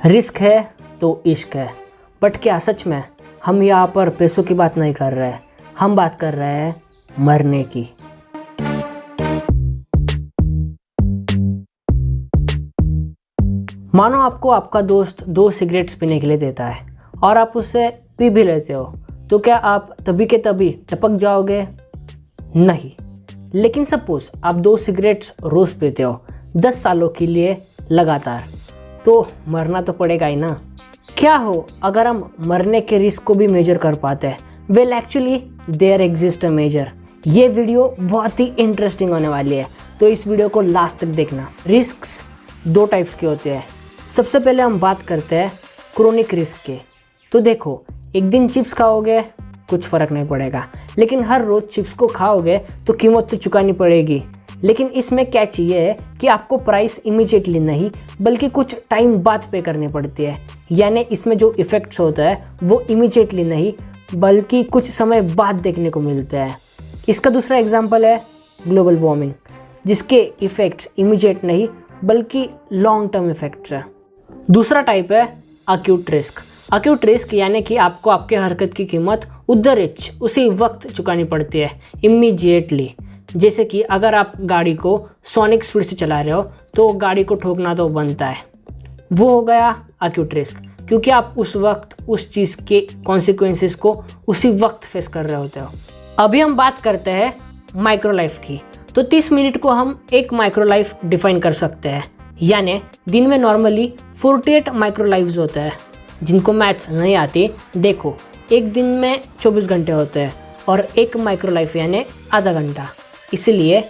Risk है तो इश्क है, बट क्या सच में हम यहाँ पर पैसों की बात नहीं कर रहे हैं, हम बात कर रहे हैं मरने की। मानो आपको आपका दोस्त 2 सिगरेट्स पीने के लिए देता है और आप उससे पी भी लेते हो, तो क्या आप तभी के तभी टपक जाओगे? नहीं। लेकिन सपोज आप 2 सिगरेट्स रोज़ पीते हो 10 सालों के लिए लगातार, तो मरना तो पड़ेगा ही ना। क्या हो अगर हम मरने के रिस्क को भी मेजर कर पाते हैं? Well actually there exist a measure. ये वीडियो बहुत ही इंटरेस्टिंग होने वाली है, तो इस वीडियो को लास्ट तक देखना। रिस्क्स 2 टाइप्स के होते हैं। सबसे पहले हम बात करते हैं क्रोनिक रिस्क के। तो देखो, एक दिन चिप्स खाओगे कुछ फ़र्क नहीं पड़ेगा, लेकिन हर रोज़ चिप्स को खाओगे तो कीमत तो चुकानी पड़ेगी। लेकिन इसमें कैच ये है कि आपको प्राइस इमीडिएटली नहीं बल्कि कुछ टाइम बाद पे करनी पड़ती है। यानी इसमें जो इफ़ेक्ट्स होता है वो इमीडिएटली नहीं बल्कि कुछ समय बाद देखने को मिलता है। इसका दूसरा एग्जांपल है ग्लोबल वार्मिंग, जिसके इफ़ेक्ट्स इमीडिएट नहीं बल्कि लॉन्ग टर्म इफ़ेक्ट्स है। दूसरा टाइप है अक्यूट रिस्क। अक्यूट रिस्क यानी कि आपको आपके हरकत की कीमत उसी वक्त चुकानी पड़ती है, इमीडिएटली। जैसे कि अगर आप गाड़ी को सोनिक स्पीड से चला रहे हो तो गाड़ी को ठोकना तो बनता है, वो हो गया अक्यूट रिस्क, क्योंकि आप उस वक्त उस चीज़ के कॉन्सिक्वेंसेस को उसी वक्त फेस कर रहे होते हो। अभी हम बात करते हैं माइक्रो लाइफ की। तो 30 मिनट को हम एक माइक्रो लाइफ डिफाइन कर सकते हैं। यानी दिन में नॉर्मली 48 माइक्रो लाइफ्स होते हैं। जिनको मैथ्स नहीं आती, देखो, एक दिन में 24 घंटे होते हैं और एक माइक्रो लाइफ यानी आधा घंटा, इसलिए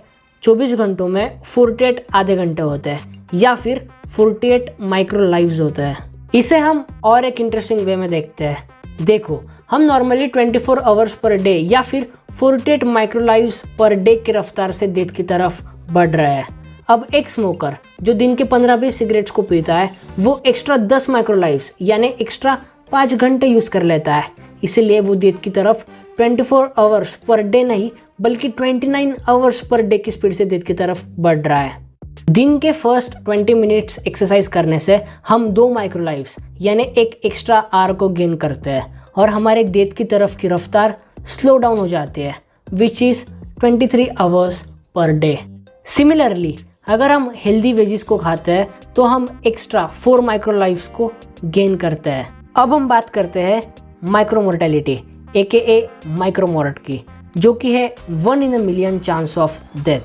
24 घंटों में 48 आधे घंटे होते हैं या फिर 48 माइक्रो लाइव्स होते हैं। इसे हम और एक इंटरेस्टिंग वे में देखते हैं। देखो, हम नॉर्मली 24 आवर्स पर डे या फिर 48 माइक्रो लाइव्स पर डे की रफ्तार से डेथ की तरफ बढ़ रहे हैं। अब एक स्मोकर जो दिन के 15-20 सिगरेट्स को पीता है, वो एक्स्ट्रा 10 माइक्रो लाइव्स यानी एक्स्ट्रा 5 घंटे यूज़ कर लेता है, इसलिए वो डेथ की तरफ 24 आवर्स पर डे नहीं बल्कि 29 आवर्स पर डे की स्पीड से डेथ की तरफ बढ़ रहा है। दिन के फर्स्ट 20 मिनट्स एक्सरसाइज करने से हम 2 माइक्रो लाइव्स यानी एक एक्स्ट्रा आवर को गेन करते हैं और हमारे डेथ की तरफ की रफ्तार स्लो डाउन हो जाती है, which is 23 hours per day. Similarly अगर हम हेल्दी वेजिस को खाते हैं तो हम एक्स्ट्रा 4 माइक्रो लाइव्स को गेन करते हैं। अब हम बात करते हैं माइक्रो मोर्टेलिटी AKA माइक्रो मॉर्ट की, जो कि है 1 in a million chance of death.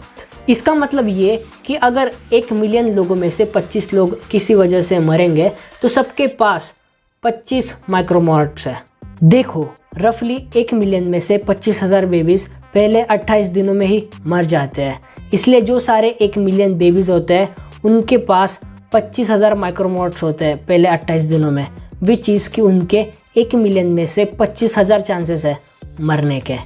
इसका मतलब ये कि अगर 1 मिलियन लोगों में से 25 लोग किसी वजह से मरेंगे तो सबके पास 25 माइक्रो मॉर्ट्स है। देखो, रफली 1 मिलियन में से 25,000 बेबीज़ पहले 28 दिनों में ही मर जाते हैं, इसलिए जो सारे 1 मिलियन बेबीज़ होते हैं उनके पास 25,000 माइक्रो मॉर्ट्स होते हैं पहले 28 दिनों में, विच चीज़ कि उनके 1 मिलियन में से 25,000 चांसेस है मरने के।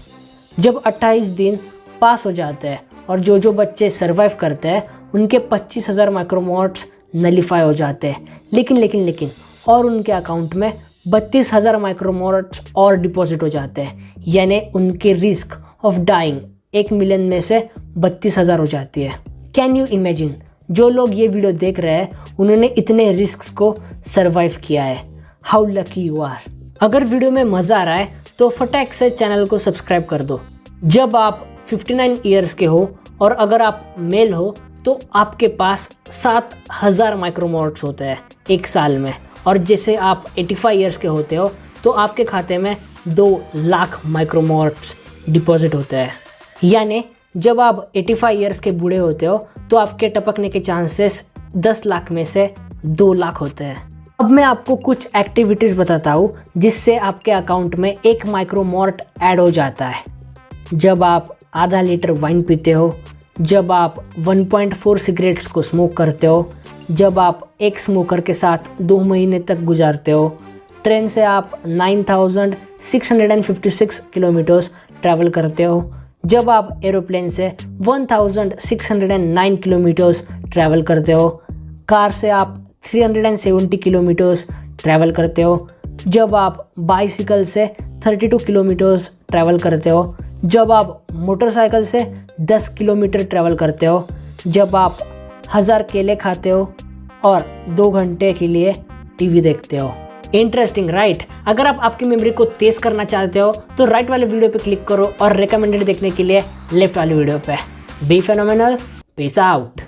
जब 28 दिन पास हो जाते हैं और जो बच्चे सर्वाइव करते हैं उनके 25,000 माइक्रोमॉर्ट्स नलीफाई हो जाते हैं, लेकिन और उनके अकाउंट में 32,000 माइक्रोमॉर्ट्स और डिपॉजिट हो जाते हैं, यानी उनके रिस्क ऑफ डाइंग 1 मिलियन में से 32,000 हो जाती है। कैन यू इमेजिन, जो लोग ये वीडियो देख रहे हैं उन्होंने इतने रिस्क को सर्वाइव किया है। How lucky you are. अगर वीडियो में मज़ा आ रहा है तो फटाक से चैनल को सब्सक्राइब कर दो। जब आप 59 ईयर्स के हो और अगर आप मेल हो तो आपके पास 7,000 माइक्रोमॉर्ट्स होते हैं एक साल में, और जैसे आप 85 ईयर्स के होते हो तो आपके खाते में 2 लाख माइक्रोमॉर्ट्स डिपॉजिट होते हैं। यानी जब आप 85 ईयर्स के बूढ़े होते हो तो आपके टपकने के चांसेस 10 लाख में से 2 लाख होते हैं। अब मैं आपको कुछ एक्टिविटीज़ बताता हूँ जिससे आपके अकाउंट में 1 माइक्रोमॉर्ट ऐड हो जाता है। जब आप आधा लीटर वाइन पीते हो, जब आप 1.4 सिगरेट्स को स्मोक करते हो, जब आप एक स्मोकर के साथ 2 महीने तक गुजारते हो, ट्रेन से आप 9,656 किलोमीटर्स ट्रैवल करते हो, जब आप एरोप्लेन से 1,609 किलोमीटर्स ट्रैवल करते हो, कार से आप 370 किलोमीटर्स ट्रैवल करते हो, जब आप बाइसिकल से 32 किलोमीटर्स ट्रैवल करते हो, जब आप मोटरसाइकिल से 10 किलोमीटर ट्रैवल करते हो, जब आप 1000 केले खाते हो और 2 घंटे के लिए टीवी देखते हो। Interesting right. अगर आप आपकी मेमोरी को तेज करना चाहते हो तो राइट वाले वीडियो पे क्लिक करो और रिकमेंडेड देखने के लिए लेफ्ट वाले वीडियो पे। Be phenomenal, peace out.